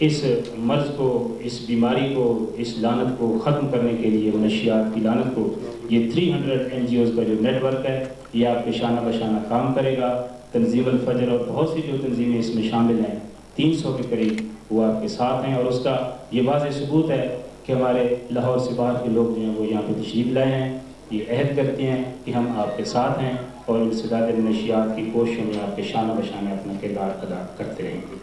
اس مرض کو، اس بیماری کو، اس لعنت کو ختم کرنے کے لیے، منشیات کی لعنت کو، یہ 300 NGOs کا جو نیٹ ورک ہے یہ آپ کے شانہ بشانہ کام کرے گا۔ تنظیم الفجر اور بہت سی جو تنظیمیں اس میں شامل ہیں، 300 کے قریب، وہ آپ کے ساتھ ہیں، اور اس کا یہ واضح ثبوت ہے کہ ہمارے لاہور سے باہر کے لوگ جو ہیں وہ یہاں پہ تشریف لائے ہیں، یہ عہد کرتے ہیں کہ ہم آپ کے ساتھ ہیں اور انسداد منشیات کی کوششوں میں آپ کے شانہ بشانہ اپنا کردار ادا کرتے رہیں گے۔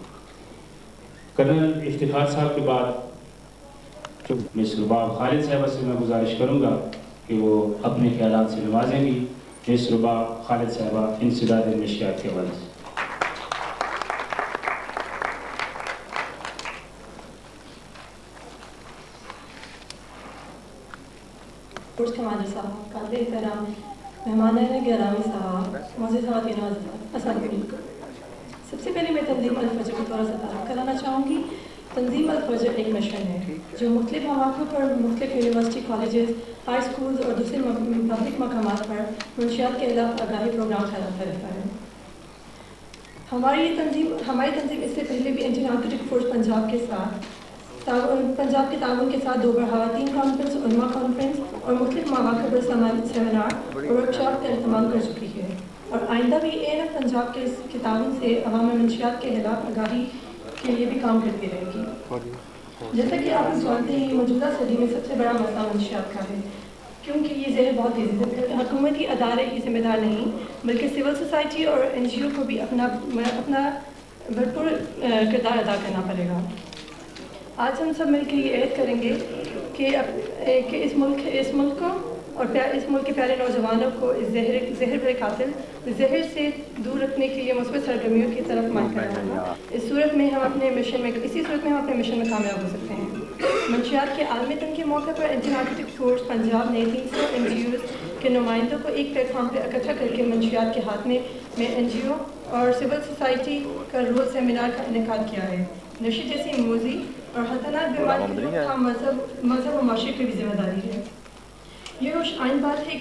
کرنل افتخار صاحب کے بعد مس رباب خالد صاحبہ سے میں گزارش کروں گا کہ وہ اپنے خیالات سے نوازیں گی۔ مس رباب خالد صاحبہ انسداد منشیات کے حوالے سے۔ کمانڈر صاحب، قابل احترام مہمانان گرامی صاحب، معزز خواتین و حضرات، السلام علیکم۔ سب سے پہلے میں تنظیم الفجر کو تھوڑا سا تعارف کرانا چاہوں گی۔ تنظیم الفجر ایک مشن ہے جو مختلف مواقع پر مختلف یونیورسٹی، کالجز، ہائی سکولز اور دوسرے پبلک مقامات پر منشیات کے خلاف آگاہی پروگرام چلاتا رہتا ہے۔ ہماری تنظیم اس سے پہلے بھی انڈین نارکوٹک فورس پنجاب کے تعاون کے ساتھ 2 بار خواتین کانفرنس، علماء کانفرنس اور مختلف مواقع پر سیمینار اور ورکشاپ کا اہتمام کر چکی ہے، اور آئندہ بھی ANF پنجاب کے تعاون سے عوام میں منشیات کے خلاف آگاہی کے لیے بھی کام کرتی رہے گی۔ جیسا کہ آپ جانتے ہیں، موجودہ صدی میں سب سے بڑا مسئلہ منشیات کا ہے، کیونکہ یہ زہر بہت تیزی سے حکومتی ادارے ہی ذمہ دار نہیں بلکہ سول سوسائٹی اور NGO کو بھی اپنا بھرپور کردار ادا کرنا پڑے گا۔ آج ہم سب مل کے یہ عہد کریں گے کہ اس ملک کو اور اس ملک کے پیارے نوجوانوں کو اس زہر بھرے قاتل زہر سے دور رکھنے کے لیے مثبت سرگرمیوں کی طرف مائل کرنا ہوگا۔ اسی صورت میں ہم اپنے مشن میں کامیاب ہو سکتے ہیں۔ منشیات کے عالمی دن کے موقع پر انڈین نارکوٹک فورس پنجاب نے 300 NGOs کے نمائندوں کو ایک پلیٹ فارم پہ اکٹھا کر کے منشیات کے خاتمے میں NGO اور سول سوسائٹی کا رول سیمینار کا انعقاد کیا ہے۔ نشے جیسی موذی اور خطرناک بیماری کی روک تھام مذہب و معاشرے کی بھی ذمہ داری ہے۔ یہ روشائن بات ہے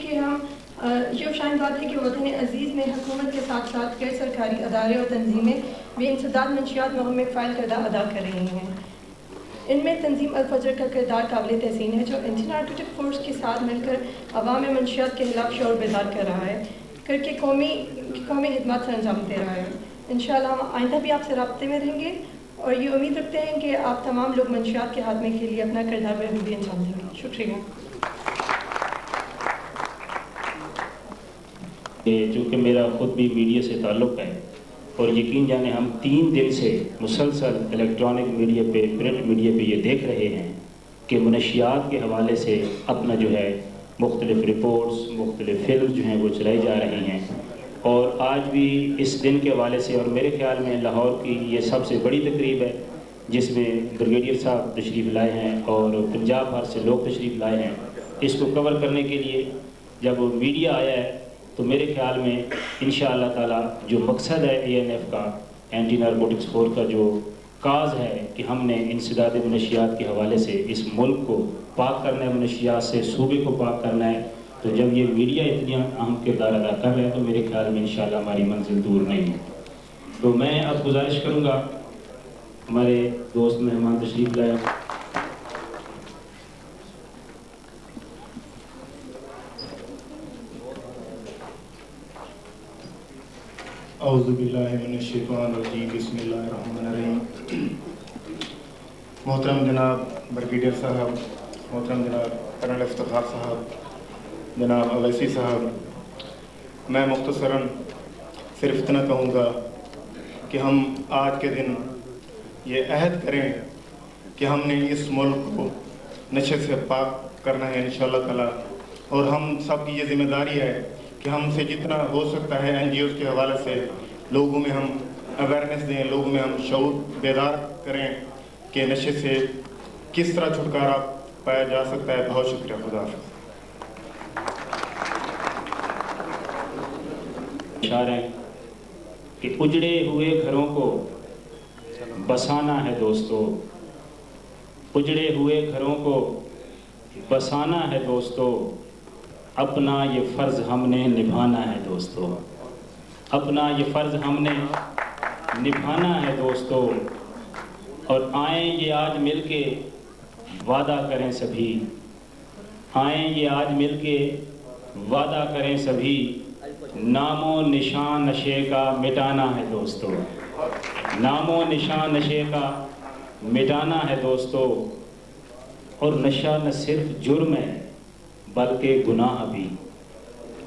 کہ وطن عزیز میں حکومت کے ساتھ ساتھ غیر سرکاری ادارے اور تنظیمیں بھی انسداد منشیات مہم میں فعال کردار ادا کر رہی ہیں۔ ان میں تنظیم الفجر کا کردار قابل تحسین ہے، جو انڈین نارکوٹک فورس کے ساتھ مل کر عوام میں منشیات کے خلاف شعور بیدار کر رہا ہے، کر کے قومی خدمات سر انجام دے رہا ہے۔ انشاءاللہ ہم آئندہ بھی آپ سے رابطے میں رہیں گے اور یہ امید رکھتے ہیں کہ آپ تمام لوگ منشیات کے خاتمے کے لیے اپنا کردار بخوبی انجام دیں گے۔ شکریہ۔ چونکہ میرا خود بھی میڈیا سے تعلق ہے اور یقین جانے ہم 3 دن سے مسلسل الیکٹرانک میڈیا پہ، پرنٹ میڈیا پہ یہ دیکھ رہے ہیں کہ منشیات کے حوالے سے اپنا جو ہے مختلف رپورٹس، مختلف فلم جو ہیں وہ چلائی جا رہی ہیں، اور آج بھی اس دن کے حوالے سے، اور میرے خیال میں لاہور کی یہ سب سے بڑی تقریب ہے جس میں بریگیڈیئر صاحب تشریف لائے ہیں اور پنجاب بھر سے لوگ تشریف لائے ہیں۔ اس کو کور کرنے کے لیے جب میڈیا آیا ہے تو میرے خیال میں انشاءاللہ تعالی جو مقصد ہے ANF کا، اینٹی نارکوٹکس فورس کا جو کاز ہے کہ ہم نے انسداد منشیات کے حوالے سے اس ملک کو پاک کرنا ہے، منشیات سے صوبے کو پاک کرنا ہے، تو جب یہ میڈیا اتنی اہم کردار ادا کر رہے ہیں تو میرے خیال میں انشاءاللہ ہماری منزل دور نہیں ہے۔ تو میں اب گزارش کروں گا، ہمارے دوست مہمان تشریف لائے۔ اعوذ باللہ من الشیطان الرجیم، بسم اللہ الرحمن الرحیم۔ محترم جناب بریگیڈیئر صاحب، محترم جناب کرنل افتخار صاحب، جناب اویسی صاحب، میں مختصراً صرف اتنا کہوں گا کہ ہم آج کے دن یہ عہد کریں کہ ہم نے اس ملک کو نشے سے پاک کرنا ہے انشاءاللہ تعالیٰ، اور ہم سب کی یہ ذمہ داری ہے کہ ہم سے جتنا ہو سکتا ہے NGOs کے حوالے سے لوگوں میں ہم اویئرنیس دیں، لوگوں میں ہم شعور بیدار کریں کہ نشے سے کس طرح چھٹکارا پایا جا سکتا ہے۔ بہت شکریہ، خدا حافظ۔ اشارہ ہے کہ اجڑے ہوئے گھروں کو بسانا ہے دوستو، اجڑے ہوئے گھروں کو بسانا ہے دوستو، اپنا یہ فرض ہم نے نبھانا ہے دوستو، اپنا یہ فرض ہم نے نبھانا ہے دوستو، اور آئیں یہ آج مل کے وعدہ کریں سبھی، آئیں یہ آج مل کے وعدہ کریں سبھی، نام و نشان نشے کا مٹانا ہے دوستو، نام و نشان نشے کا مٹانا ہے دوستو۔ اور نشہ نہ صرف جرم ہے بلکہ گناہ بھی،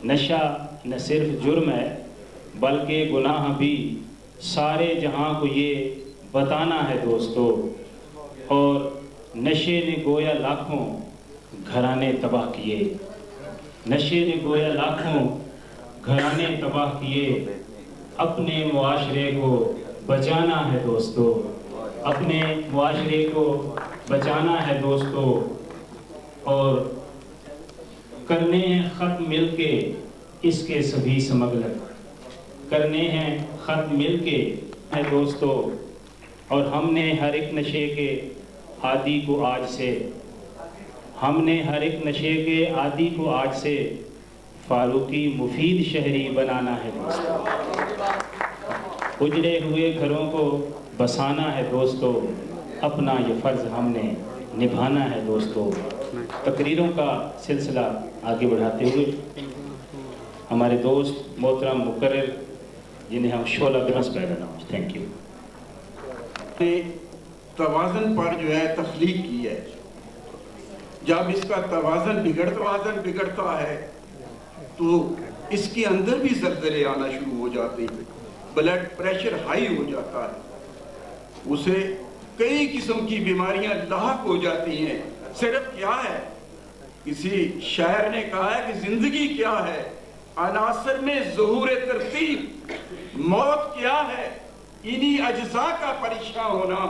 نشہ نہ صرف جرم ہے بلکہ گناہ بھی، سارے جہاں کو یہ بتانا ہے دوستو۔ اور نشے نے گویا لاکھوں گھرانے تباہ کیے، نشے نے گویا لاکھوں گھرانے تباہ کیے، اپنے معاشرے کو بچانا ہے دوستو، اپنے معاشرے کو بچانا ہے دوستو۔ اور کرنے ہیں ختم مل کے اس کے سبھی سمگلر، کرنے ہیں ختم مل کے ہے دوستو۔ اور ہم نے ہر ایک نشے کے عادی کو آج سے، ہم نے ہر ایک نشے کے عادی کو آج سے فاروقی مفید شہری بنانا ہے دوستو، اجڑے ہوئے گھروں کو بسانا ہے دوستو، اپنا یہ فرض ہم نے نبھانا ہے دوستو۔ تقریروں کا سلسلہ آگے بڑھاتے ہوئے ہمارے دوست محترم مقرر جنہیں ہم شعلہ برس پہلے نام، تھینک یو، توازن پر جو ہے تخلیق کی ہے۔ جب اس کا توازن بگڑتا ہے تو اس کے اندر بھی زلزلے آنا شروع ہو جاتے ہیں، بلڈ پریشر ہائی ہو جاتا ہے، اسے کئی قسم کی بیماریاں لاحق ہو جاتی ہیں۔ صرف کیا ہے، کسی شاعر نے کہا ہے کہ زندگی کیا ہے، عناصر میں ظہور ترتیب، موت کیا ہے، انہی اجزاء کا پریشان ہونا۔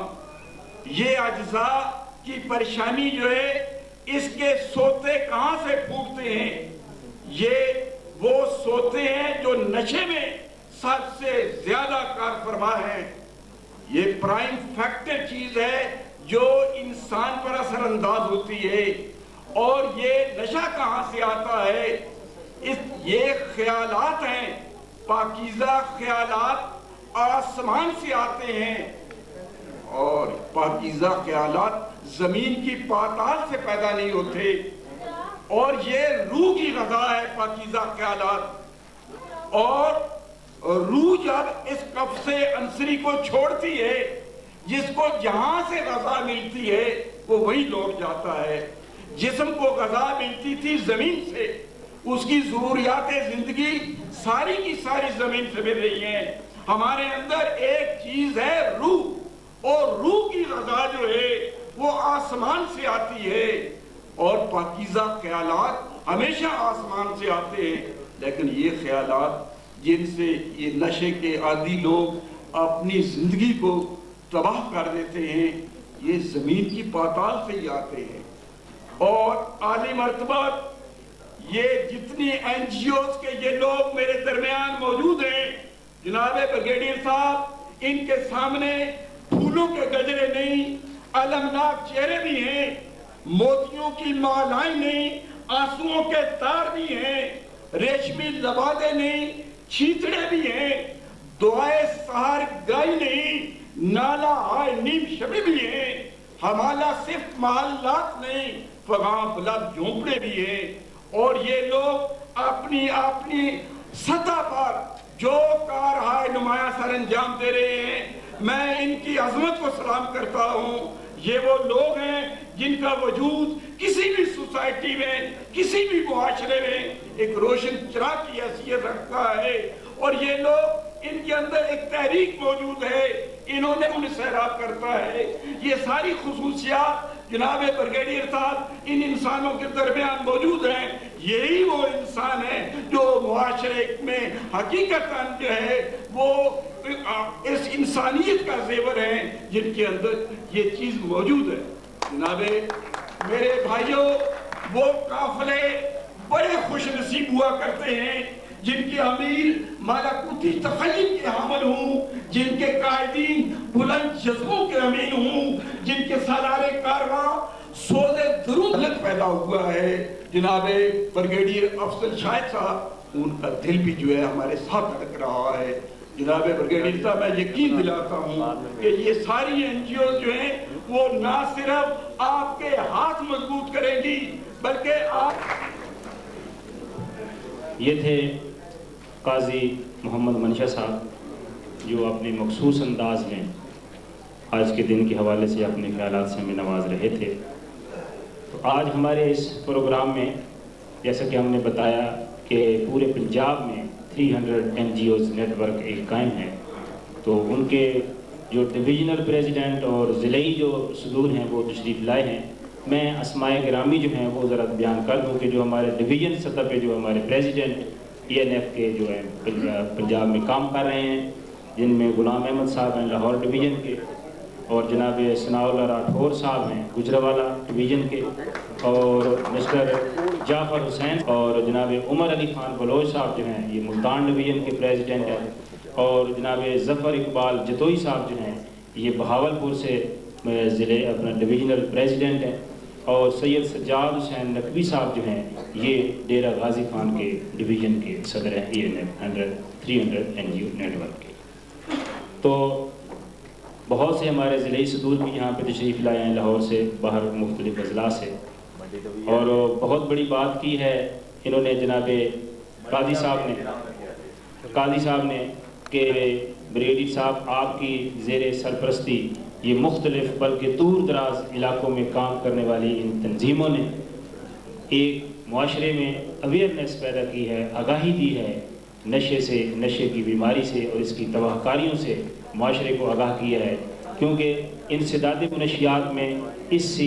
یہ اجزاء کی پریشانی جو ہے اس کے سوتے کہاں سے پھوٹتے ہیں، یہ وہ سوتے ہیں جو نشے میں سب سے زیادہ کار فرما ہے۔ یہ پرائم فیکٹر چیز ہے جو انسان پر اثر انداز ہوتی ہے۔ اور یہ نشہ کہاں سے آتا ہے، یہ خیالات ہیں، پاکیزہ خیالات آسمان سے آتے ہیں، اور پاکیزہ خیالات زمین کی پاتال سے پیدا نہیں ہوتے، اور یہ روح کی غذا ہے پاکیزہ خیالات۔ اور روح جب اس قفس عنصری کو چھوڑتی ہے، جس کو جہاں سے غذا ملتی ہے وہ وہی لوٹ جاتا ہے۔ جسم کو غذا ملتی تھی زمین سے، اس کی ضروریات زندگی ساری کی ساری زمین سے مل رہی ہیں۔ ہمارے اندر ایک چیز ہے روح، اور روح کی غذا جو ہے وہ آسمان سے آتی ہے، اور پاکیزہ خیالات ہمیشہ آسمان سے آتے ہیں۔ لیکن یہ خیالات جن سے یہ نشے کے عادی لوگ اپنی زندگی کو تباہ کر دیتے ہیں، یہ زمین کی پاتال سے ہی آتے ہیں۔ اور اعلی مرتبہ یہ جتنی این جی اوز کے یہ لوگ میرے درمیان موجود ہیں، جناب بریگیڈیئر صاحب، ان کے سامنے پھولوں کے گجرے نہیں، المناک چہرے بھی ہیں، موتیوں کی مالائیں نہیں، آنسوؤں کے تار بھی ہیں، ریشمی لبادے نہیں، چھیتڑے بھی ہیں، دعائے سہار گائی نہیں، نالا آئے نیم شبی بھی ہیں، ہمالا صرف محلات نہیں، فغاں بلد جھونپڑے بھی ہیں۔ اور یہ لوگ اپنی سطح پر جو کارہائے نمایاں سر انجام دے رہے ہیں، میں ان کی عظمت کو سلام کرتا ہوں۔ یہ وہ لوگ ہیں جن کا وجود کسی بھی سوسائٹی میں، کسی بھی معاشرے میں ایک روشن چراغ کی حیثیت رکھتا ہے، اور یہ لوگ، ان کے اندر ایک تحریک موجود ہے، انہوں نے انہیں سیراب کرتا ہے۔ یہ ساری خصوصیات جناب بریگیڈیئر صاحب ان انسانوں کے درمیان موجود ہیں۔ یہی وہ انسان ہے جو معاشرے میں حقیقتاً جو ہے وہ اس انسانیت کا زیور ہے، جن کے اندر یہ چیز موجود ہے۔ جناب میرے بھائیوں، وہ قافلے بڑے خوش نصیب ہوا کرتے ہیں جن کے امیر ملکوتی تخیل کے حامل ہوں، جن کے قائدین بلند جذبوں کے امین ہوں، جن کے سالار کارواں سوز درود پیدا ہوا ہے۔ جناب بریگیڈیئر افضل شاہد صاحب، ان کا دل بھی جو ہے ہمارے ساتھ دھڑک رہا ہے۔ جناب بریگیڈیئر صاحب میں یقین دلاتا ہوں کہ یہ ساری NGOs جو ہیں وہ نہ صرف آپ کے ہاتھ مضبوط کریں گی بلکہ آپ یہ تھے قاضی محمد منشا صاحب جو اپنے مخصوص انداز میں آج کے دن کے حوالے سے اپنے خیالات سے ہمیں نواز رہے تھے. تو آج ہمارے اس پروگرام میں جیسا کہ ہم نے بتایا کہ پورے پنجاب میں 300 NGOs نیٹ ورک ایک قائم ہے. تو ان کے جو ڈویژنل پریزیڈنٹ اور ضلعی جو صدور ہیں وہ تشریف لائے ہیں. میں اسمائے گرامی جو ہیں وہ ذرا بیان کر دوں کہ جو ہمارے ڈویژن سطح پہ جو ہمارے پریزیڈنٹ ENF کے جو ہیں پنجاب میں کام کر رہے ہیں، جن میں غلام احمد صاحب ہیں لاہور ڈویژن کے، اور جناب ثناء اللہ راٹھور صاحب ہیں گجرانوالہ ڈویژن کے، اور مسٹر جعفر حسین اور جناب عمر علی خان بلوچ صاحب جو ہیں یہ ملتان ڈویژن کے پریزیڈنٹ ہیں، اور جناب ظفر اقبال جتوئی صاحب جو ہیں یہ بہاولپور سے ضلع اپنا ڈویژنل پریزیڈنٹ ہیں، اور سید سجاد حسین نقوی صاحب جو ہیں یہ ڈیرہ غازی خان کے ڈویژن کے صدر ہیں ENF 300 NGO نیٹ ورک کے. تو بہت سے ہمارے ضلعی صدور بھی یہاں پہ تشریف لائے ہیں لاہور سے، باہر مختلف اضلاع سے، اور بہت بڑی بات کی ہے انہوں نے جناب قاضی صاحب نے کہ بریگیڈیئر صاحب آپ کی زیر سرپرستی یہ مختلف بلکہ دور دراز علاقوں میں کام کرنے والی ان تنظیموں نے ایک معاشرے میں اویئرنیس پیدا کی ہے، آگاہی دی ہے نشے کی بیماری سے اور اس کی تباہ کاریوں سے معاشرے کو آگاہ کیا ہے. کیونکہ انسداد منشیات میں اس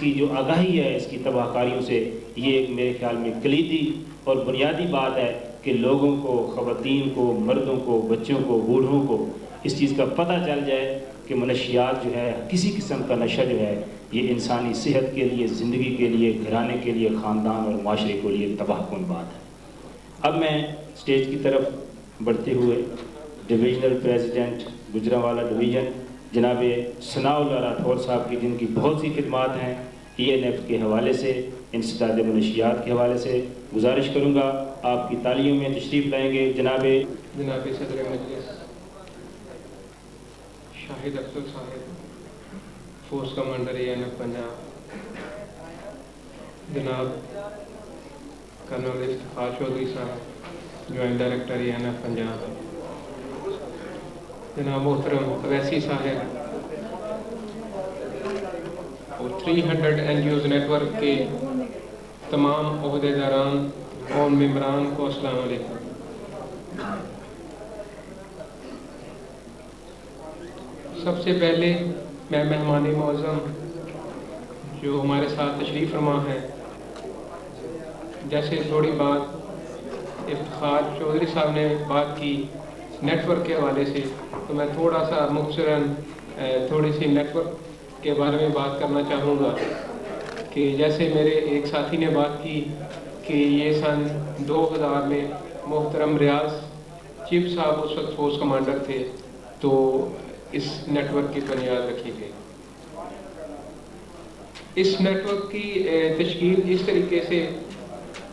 کی جو آگاہی ہے اس کی تباہ کاریوں سے، یہ ایک میرے خیال میں کلیدی اور بنیادی بات ہے کہ لوگوں کو، خواتین کو، مردوں کو، بچوں کو، بوڑھوں کو اس چیز کا پتہ چل جائے کہ منشیات جو ہے، کسی قسم کا نشہ جو ہے یہ انسانی صحت کے لیے، زندگی کے لیے، گھرانے کے لیے، خاندان اور معاشرے کے لیے تباہ کن بات ہے. اب میں اسٹیج کی طرف بڑھتے ہوئے ڈویژنل پریزیڈنٹ گجرانوالہ ڈویژن جناب ثناء اللہ راٹھور صاحب کی، جن کی بہت سی خدمات ہیں ENF کے حوالے سے، انسداد منشیات کے حوالے سے، گزارش کروں گا آپ کی تعلیوں میں تشریف لائیں گے. جناب صدر مجلس شاہد اختر صاحب، فورس کمانڈر ENF پنجاب، جناب کرنل افتخار چودھری صاحب، جوائنٹ ڈائریکٹر ENF پنجاب، جناب محترم اویسی صاحب، اور 300 NGOs نیٹ ورک کے تمام عہدیداران اور ممبران کو السلام علیکم. سب سے پہلے میں مہمان معظم جو ہمارے ساتھ تشریف فرما ہے، جیسے تھوڑی بات افتخار چودھری صاحب نے بات کی نیٹ ورک کے حوالے سے، تو میں تھوڑا سا مختصراً تھوڑی سی نیٹ ورک کے بارے میں بات کرنا چاہوں گا. کہ جیسے میرے ایک ساتھی نے بات کی کہ یہ سن 2000 میں محترم ریاض چیف صاحب اس وقت فورس کمانڈر تھے، تو اس نیٹ ورک کی بنیاد رکھی گئی. اس نیٹ ورک کی تشکیل اس طریقے سے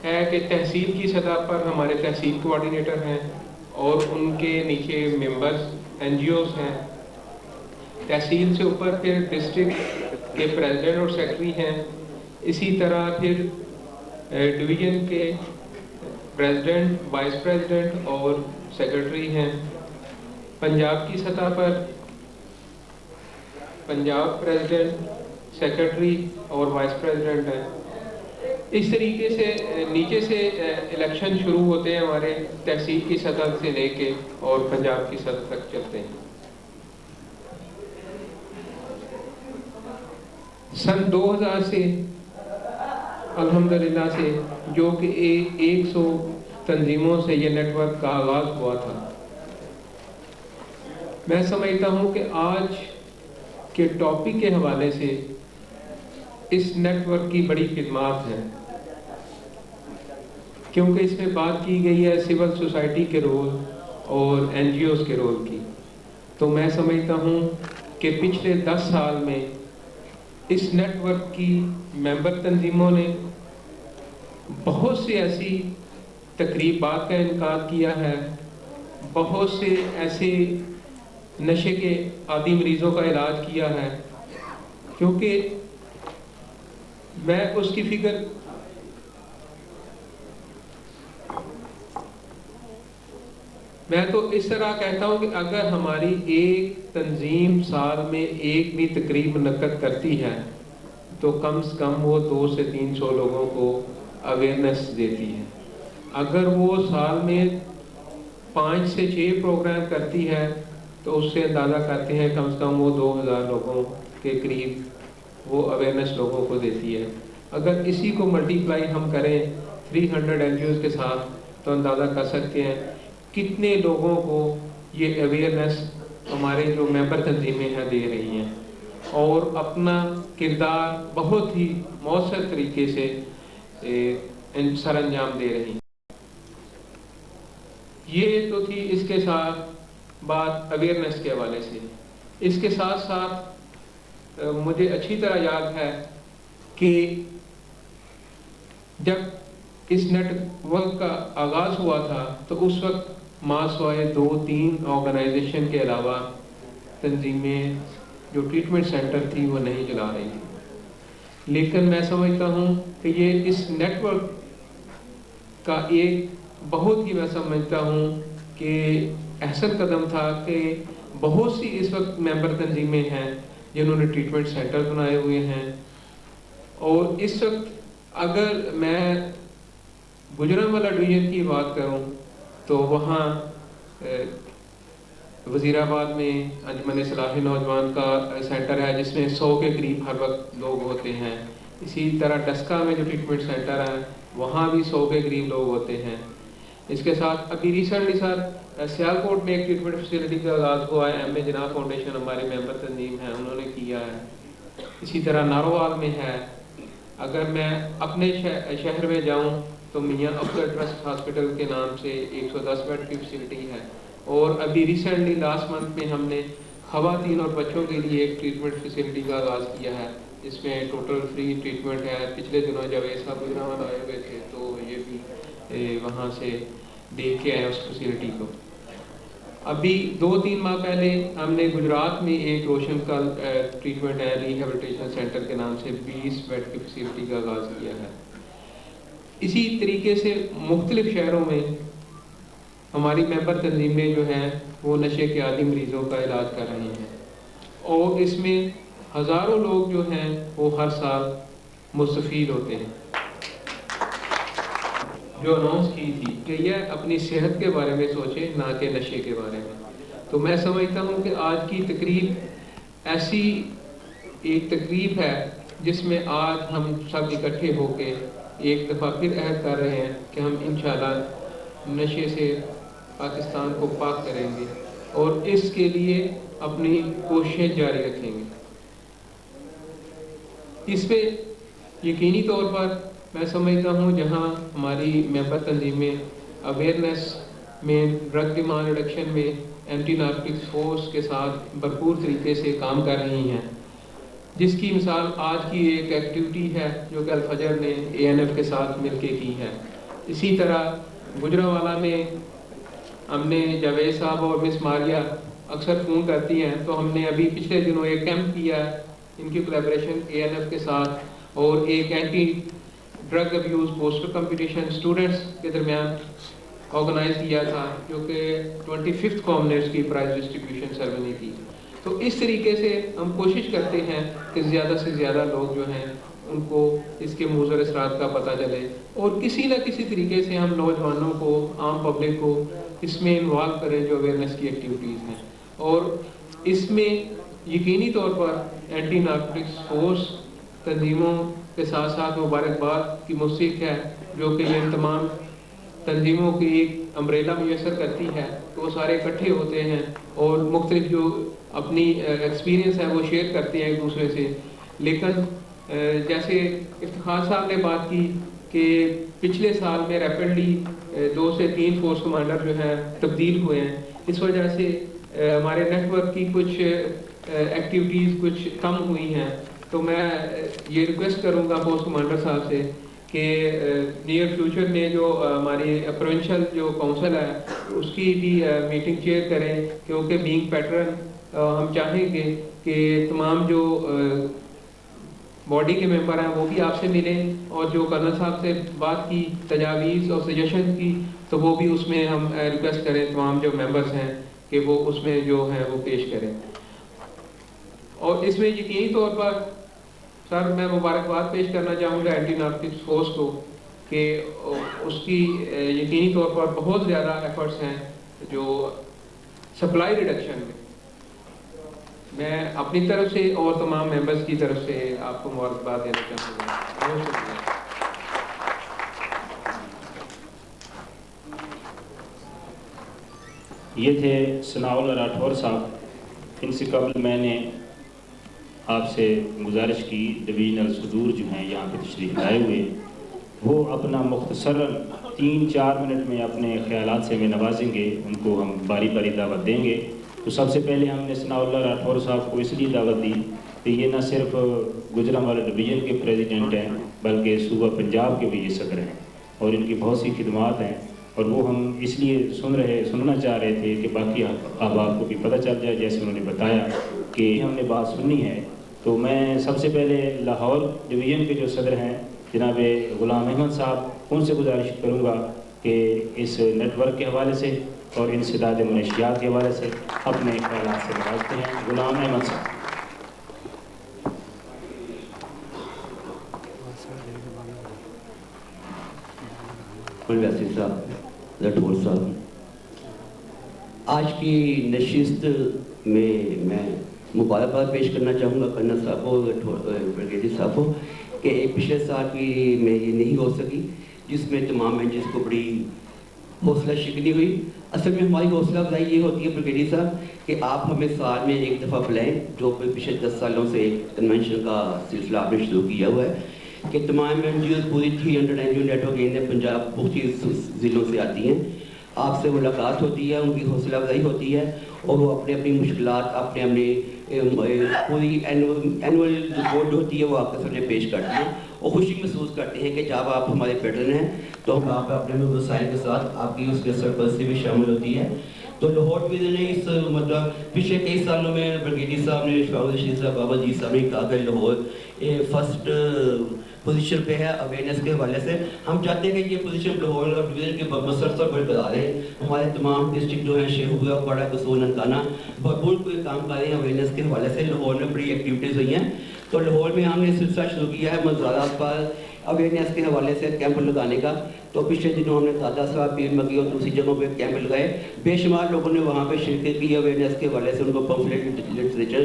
ہے کہ تحصیل کی سطح پر ہمارے تحصیل کوآرڈینیٹر ہیں اور ان کے نیچے ممبرز NGOs ہیں. تحصیل سے اوپر پھر ڈسٹرکٹ کے پریزیڈنٹ اور سیکرٹری ہیں. اسی طرح پھر ڈویژن کے پریزیڈنٹ، وائس پریزیڈنٹ اور سیکرٹری ہیں. پنجاب کی سطح پر پنجاب پریزیڈنٹ، سیکرٹری اور وائس پریزیڈنٹ ہیں. اس طریقے سے نیچے سے الیکشن شروع ہوتے ہیں ہمارے تحصیل کی سطح سے لے کے اور پنجاب کی سطح تک چلتے ہیں. سن 2000 سے الحمدللہ سے جو کہ 100 تنظیموں سے یہ نیٹ ورک کا آغاز ہوا تھا، میں سمجھتا ہوں کہ آج کے ٹاپک کے حوالے سے اس نیٹ ورک کی بڑی خدمات ہیں، کیونکہ اس میں بات کی گئی ہے سول سوسائٹی کے رول اور NGOs کے رول کی. تو میں سمجھتا ہوں کہ پچھلے 10 سال میں اس نیٹ ورک کی ممبر تنظیموں نے بہت سی ایسی تقریبات کا انعقاد کیا ہے، بہت سے ایسے نشے کے عادی مریضوں کا علاج کیا ہے، کیونکہ میں اس کی فکر میں تو اس طرح کہتا ہوں کہ اگر ہماری ایک تنظیم سال میں ایک بھی تقریب منعقد کرتی ہے تو کم سے کم وہ 200 سے 300 لوگوں کو اویئرنیس دیتی ہے. اگر وہ سال میں 5 سے 6 پروگرام کرتی ہے تو اس سے اندازہ کرتے ہیں کم سے کم وہ 2000 لوگوں کے قریب وہ اویئرنیس لوگوں کو دیتی ہے. اگر اسی کو ملٹیپلائی ہم کریں 300 NGOs کے ساتھ تو اندازہ کر سکتے ہیں کتنے لوگوں کو یہ اویئرنیس ہمارے جو ممبر تنظیمیں ہیں دے رہی ہیں اور اپنا کردار بہت ہی مؤثر طریقے سے سر انجام دے رہی ہیں. یہ تو تھی اس کے ساتھ بات اویئرنیس کے حوالے سے. اس کے ساتھ ساتھ مجھے اچھی طرح یاد ہے کہ جب اس نیٹ ورک کا آغاز ہوا تھا تو اس وقت سوائے 2-3 آرگنائزیشن کے علاوہ تنظیمیں جو ٹریٹمنٹ سینٹر تھی وہ نہیں چلا رہی تھی. لیکن میں سمجھتا ہوں کہ یہ اس نیٹ ورک کا ایک بہت ہی میں سمجھتا ہوں کہ احسن قدم تھا کہ بہت سی اس وقت ممبر تنظیمیں ہیں جنہوں نے ٹریٹمنٹ سینٹر بنائے ہوئے ہیں. اور اس وقت اگر میں گجرانوالہ ڈویژن کی بات کروں تو وہاں وزیر آباد میں انجمن اصلاح نوجوان کا سینٹر ہے جس میں 100 کے قریب ہر وقت لوگ ہوتے ہیں. اسی طرح ڈسکا میں جو ٹریٹمنٹ سینٹر ہے وہاں بھی 100 کے قریب لوگ ہوتے ہیں. اس کے ساتھ ابھی ریسنٹلی سر سیالکوٹ میں ایک ٹریٹمنٹ فیسلٹی کا آغاز ہوا ہے. ایم اے جناح فاؤنڈیشن ہمارے ممبر تنظیم ہیں انہوں نے کیا ہے. اسی طرح ناروال میں ہے. اگر میں اپنے شہر میں جاؤں تو میاں افضل ٹرسٹ ہاسپٹل کے نام سے 110 بیڈ کی فیسلٹی ہے. اور ابھی ریسنٹلی لاسٹ منتھ میں ہم نے خواتین اور بچوں کے لیے ایک ٹریٹمنٹ فیسلٹی کا آغاز کیا ہے جس میں ٹوٹل فری ٹریٹمنٹ ہے. پچھلے دنوں جاوید صاحب گجرانوالہ آئے ہوئے تھے تو یہ بھی وہاں سے دیکھ کے آئے اس فیسلٹی کو. ابھی 2-3 ماہ پہلے ہم نے گجرات میں ایک روشن کا ٹریٹمنٹ ہے ریہیبلیٹیشن سینٹر کے نام سے 20 بیڈ کی فیسلٹی کا آغاز کیا ہے. اسی طریقے سے مختلف شہروں میں ہماری ممبر تنظیمیں جو ہیں وہ نشے کے عادی مریضوں کا علاج کر رہی ہیں اور اس میں ہزاروں لوگ جو ہیں وہ ہر سال مستفید ہوتے ہیں. جو اناؤنس کی تھی کہ یہ اپنی صحت کے بارے میں سوچے نہ کہ نشے کے بارے میں. تو میں سمجھتا ہوں کہ آج کی تقریب ایسی ایک تقریب ہے جس میں آج ہم سب اکٹھے ہو کے ایک دفعہ پھر عہد کر رہے ہیں کہ ہم انشاءاللہ نشے سے پاکستان کو پاک کریں گے اور اس کے لیے اپنی کوششیں جاری رکھیں گے. اس پہ یقینی طور پر میں سمجھتا ہوں جہاں ہماری ممبر تنظیمیں اویئرنیس میں ڈرگ ڈیمانڈ ریڈکشن میں اینٹی نارکوٹکس فورس کے ساتھ بھرپور طریقے سے کام کر رہی ہیں، جس کی مثال آج کی ایک ایکٹیویٹی ہے جو کہ الفجر نے ANF کے ساتھ مل کے کی ہے. اسی طرح گجرانوالہ میں ہم نے جاوید صاحب اور مس ماریہ اکثر فون کرتی ہیں تو ہم نے ابھی پچھلے دنوں ایک کیمپ کیا ان کی کولیبریشن ANF کے ساتھ اور ایک anti drug abuse poster competition students کے درمیان آرگنائز کیا تھا جو کہ 25th کامنرز کی پرائز ڈسٹریبیوشن سرمنی تھی. تو اس طریقے سے ہم کوشش کرتے ہیں کہ زیادہ سے زیادہ لوگ جو ہیں ان کو اس کے مضر اثرات کا پتہ چلے اور کسی نہ کسی طریقے سے ہم نوجوانوں کو عام پبلک کو اس میں انوالو کریں جو اویئرنیس کی ایکٹیویٹیز ہیں. اور اس میں یقینی طور پر اینٹی نارکوٹکس فورس تنظیموں کے ساتھ ساتھ مبارکباد کی مستحق ہے جو کہ ان تمام تنظیموں کی ایک امبریلا میسر کرتی ہے. تو وہ سارے اکٹھے ہوتے ہیں اور مختلف جو اپنی ایکسپیرینس ہے وہ شیئر کرتے ہیں ایک دوسرے سے. لیکن جیسے افتخار صاحب نے بات کی کہ پچھلے سال میں ریپڈلی 2 سے 3 فورس کمانڈر جو ہیں تبدیل ہوئے ہیں. اس وجہ سے ہمارے نیٹ ورک کی کچھ ایکٹیویٹیز کچھ کم ہوئی ہیں. تو میں یہ ریکویسٹ کروں گا فورس کمانڈر صاحب سے کہ کہ نیئر فیوچر میں جو ہماری پروونشل جو کونسل ہے اس کی بھی میٹنگ چیئر کریں، کیونکہ بینگ پیٹرن ہم چاہیں گے کہ تمام جو باڈی کے ممبر ہیں وہ بھی آپ سے ملیں، اور جو کرنل صاحب سے بات کی، تجاویز اور سجیشن کی، تو وہ بھی اس میں ہم ریکویسٹ کریں تمام جو ممبرز ہیں کہ وہ اس میں جو ہیں وہ پیش کریں۔ اور اس میں یقینی طور پر سر میں مبارکباد پیش کرنا چاہوں گا اینٹی نارکوٹکس فورس کو کہ اس کی یقینی طور پر بہت زیادہ ایفرٹس ہیں جو سپلائی ریڈکشن میں اپنی طرف سے اور تمام ممبرز کی طرف سے آپ کو مبارکباد دینا چاہوں گا۔ بہت شکریہ۔ یہ تھے ثناء اللہ راٹھور صاحب۔ ان سے قبل میں نے آپ سے گزارش کی ڈویژنل صدور جو ہیں یہاں پہ تشریف لائے ہوئے، وہ اپنا مختصراً 3-4 منٹ میں اپنے خیالات سے ہمیں نوازیں گے، ان کو ہم باری باری دعوت دیں گے۔ تو سب سے پہلے ہم نے ثناء اللہ راٹھور صاحب کو اس لیے دعوت دی کہ یہ نہ صرف گوجرانوالہ ڈویژن کے پریزیڈنٹ ہیں بلکہ صوبہ پنجاب کے بھی یہ صدر ہیں، اور ان کی بہت سی خدمات ہیں، اور وہ ہم اس لیے سننا چاہ رہے تھے کہ باقی احباب کو بھی پتہ چل جائے، جیسے انہوں نے بتایا کہ ہم نے بات سننی ہے۔ تو میں سب سے پہلے لاہور ڈویژن کے جو صدر ہیں جناب غلام احمد صاحب، ان سے گزارش کروں گا کہ اس نیٹ ورک کے حوالے سے اور انسداد منشیات کے حوالے سے اپنے خیالات سے نوازتے ہیں۔ غلام احمد صاحب۔ وزیر صاحب، راٹھور صاحب، آج کی نشست میں مبارکباد پیش کرنا چاہوں گا کرنل صاحب کو، بریگیڈیئر صاحب کو، کہ پچھلے سال کی میں یہ نہیں ہو سکی جس میں تمام مینجز کو بڑی حوصلہ شکنی ہوئی۔ اصل میں ہماری حوصلہ افزائی یہ ہوتی ہے بریگیڈیئر صاحب کہ آپ ہمیں سال میں ایک دفعہ بلائیں، جو پچھلے 10 سالوں سے ایک کنونشن کا سلسلہ آپ نے شروع کیا ہوا ہے کہ تمام این جی اوز پوری 300 این جی او نیٹ ورک پنجاب مختلف ضلعوں سے آتی ہیں، آپ سے ملاقات ہوتی ہے، ان کی حوصلہ افزائی ہوتی ہے، اور وہ اپنی مشکلات اپنے پوری اینول رپورٹ ہوتی ہے وہ آپ کے سامنے پیش کرتے ہیں، اور خوشی محسوس کرتے ہیں کہ جب آپ ہمارے پیٹرن ہیں تو ہم آپ اپنے وسائل کے ساتھ آپ کی اس کے سرپرستی بھی شامل ہوتی ہے۔ تو لاہور ڈویژن نے اس مطلب پچھلے کئی سالوں میں بریگیڈیئر صاحب نے، شفاق رشید صاحب، بابا جی صاحب نے کہا کہ لاہور فرسٹ پوزیشن پہ ہے اویئرنیس کے حوالے سے۔ ہم چاہتے ہیں کہ یہ پوزیشن لاہور اور ڈویژن کے مسلسل برقرار ہے۔ ہمارے تمام ڈسٹرکٹ جو ہیں شیخوپورہ، پاڑہ، قصور، ننکانہ بھرپور کوئی کام کر رہے ہیں اویئرنیس کے حوالے سے۔ لاہور میں بڑی ایکٹیویٹیز ہوئی ہیں، تو لاہور میں ہم نے سلسلہ شروع کیا ہے مزارات پر اویئرنیس کے حوالے سے کیمپ لگانے کا۔ تو پچھلے دنوں ہم نے دادا صاحب، پیر مکی اور دوسری جگہوں پہ کیمپ لگائے، بے شمار لوگوں نے وہاں پہ شرکت کی اویئرنیس کے حوالے سے، ان کو پمفلیٹ لٹریچر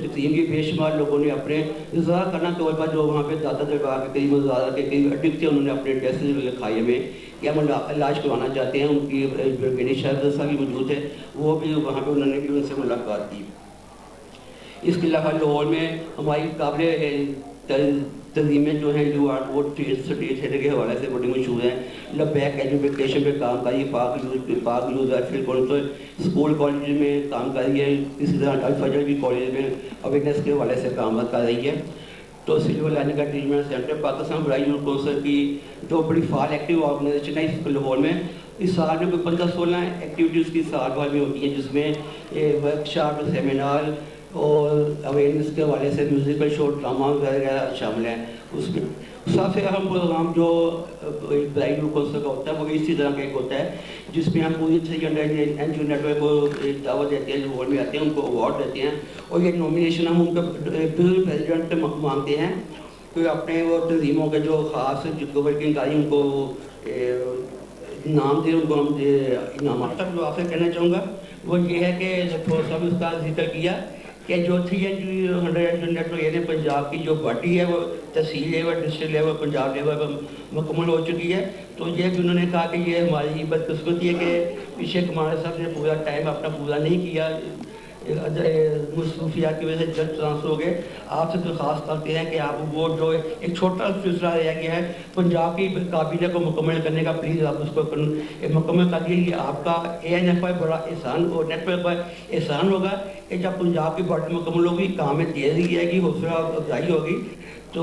تقسیم کی، بے شمار لوگوں نے اپنے اظہار کرنا طور پر جو وہاں پہ دادا دربار کے قریب مزارات کے قریب اڈکٹ تھے، انہوں نے اپنے ٹیسٹ لکھائے میں کہ ہم علاج کروانا چاہتے ہیں۔ ان کی بریگیڈیئر شہزاد صاحب بھی موجود ہے، وہ بھی وہاں پہ انہوں نے بھی ان سے ملاقات کی۔ اس کے علاوہ لاہور میں ہماری قابل تنظیمیں جو ہیں جو آرٹ ووٹ تھیٹر کے حوالے سے بڑی مشہور ہیں، لبیک ایجوکیشن پہ کام کری ہے، پاک use Eiffel council school college میں کام کر رہی ہے، اسی طرح الفجر بھی کالج میں اویئرنیس کے حوالے سے کام کر رہی ہے۔ تو سلور لائن کا ٹریٹمنٹ سینٹر پاکستان برائی کونسل کی جو بڑی فعال ایکٹیو آرگنائزیشن ہے اس لاہور میں، اس سال میں کوئی 15-16 ایکٹیویٹیز کی سال بھر میں ہوتی ہیں، جس میں ورک شاپ، سیمینار اور اویئرنیس کے حوالے سے میوزیکل شو، ڈرامہ وغیرہ شامل ہیں۔ اس میں سب سے اہم پروگرام جو برائی کونسل کا ہوتا ہے وہ اسی طرح کا ایک ہوتا ہے، جس میں ہم پوری 300 این جی او نیٹ ورک کو دعوت دیتے ہیں، لاہور میں آتے ہیں، ان کو اوارڈ دیتے ہیں، اور یہ نومینیشن ہم ان کا پریزیڈنٹ مانگتے ہیں کہ اپنے وہ تنظیموں کے جو خاص جو ورکنگ کاری ان کو نام دیں، ان کو ہم انعامات۔ جو آخر کہنا چاہوں گا وہ یہ ہے کہ تھوڑا سا بھی اس کا ذکر کیا کہ جو 300 نیٹ ورک یعنی پنجاب کی جو باڈی ہے وہ تحصیل level, district level, Punjab level پر مکمل ہو چکی ہے۔ تو یہ بھی انہوں نے کہا کہ یہ ہماری بدقسمتی ہے کہ پیچھے کمار صاحب نے پورا ٹائم اپنا پورا نہیں کیا، مصروفیات کی وجہ سے جلد ٹرانسفر ہو گئے۔ آپ سے درخواست کرتے ہیں کہ آپ وہ جو ایک چھوٹا سلسلہ رہ گیا ہے پنجاب کی کابینہ کو مکمل کرنے کا، پلیز آپ اس کو مکمل کر دیجیے۔ یہ آپ کا اے این ایف پر بڑا احسان اور نیٹ ورک پر احسان ہوگا کہ جب پنجاب کی باڈی مکمل ہوگی، کام میں تیزی آئے گی، حوصلہ افزائی ہوگی۔ تو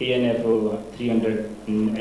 ANF 300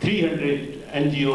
300 NGO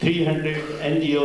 300 NGO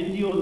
NGO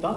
10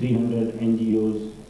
300 NGOs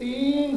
3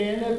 ANF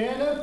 ANF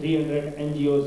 300 NGOs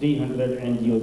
300 NGO